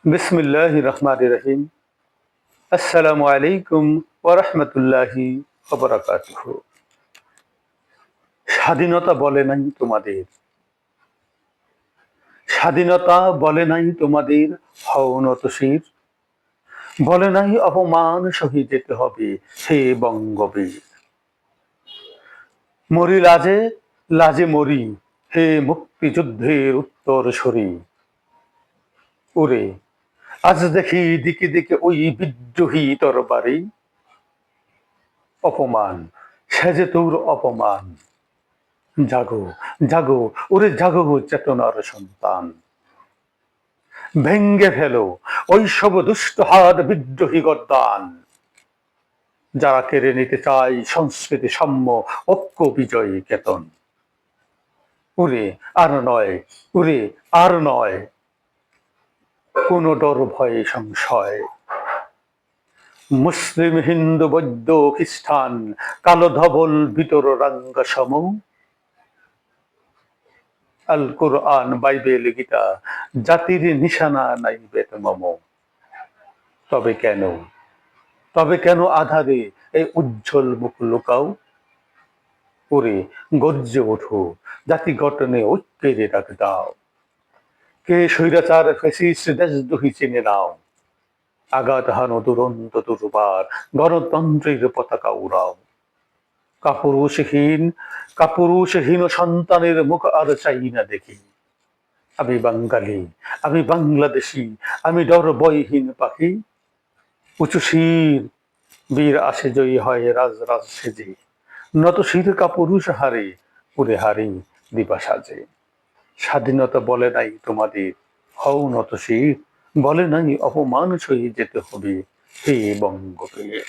বিসমিল্লাহির রহমানির রহিম। আসসালামু আলাইকুম ওয়া রাহমাতুল্লাহি ওয়া বারাকাতুহু। স্বাধীনতা বলে নাই তোমাদের, স্বাধীনতা বলে নাই তোমাদের, হও নতশির। বলে নাই অপমান সহি যেতে হবে, হে বঙ্গবীর। মরি লাজে, লাজে মরি, হে মুক্তিযুদ্ধের উত্তরসূরি। ওরে আজ দেখি দিকে দিকে ওই বিদ্রোহী তরবারি। অপমান, সেজে তোর অপমান। জাগো, জাগো, ওরে জাগো চেতনার সন্তান। ভেঙ্গে ফেলো ওই সব দুষ্ট হাত বিদ্রোহী গদ্দান, যারা কেড়ে নিতে চায় সংস্কৃতি সাম্য ঐক্য বিজয়ী কেতন। উরে আর নয়, উরে আর নয় কোন ডর ভয় সংশয়। মুসলিম হিন্দু বৌদ্ধ খ্রিস্টান, কালো ধবল ভিতর রাঙ্গা সম, আল কোরআন বাইবেল গীতা জাতির নিশানা নাই বেত মম। তবে কেন, তবে কেন আধারে এই উজ্জ্বল মুখ লুকাও। ওরে গর্জে ওঠো, জাতি গঠনে ঐক্যের ডাক দাও। কে স্বৈরাচার ফ্যাসিস্ট দেশদ্রোহী চিনে নাও। আঘাত হানো দুরন্ত দুর্বার, গণতন্ত্রের পতাকা উড়াও। কাপুরুষহীন, কাপুরুষহীন সন্তানের মুখ আর চাই না দেখি। আমি বাঙালি, আমি বাংলাদেশি, আমি ডর ভয়হীন পাখি। উঁচু শির, বীর আসে জয়ী হয় রাজ রাজ সেজে। নত শির কাপুরুষ হারে, উড়ে হারি দিবা সাজে। স্বাধীনতা বলে নাই তোমাদের, হও নত শির। বলে নাই অপমান সহি যেতে হবে, হে বঙ্গবীর।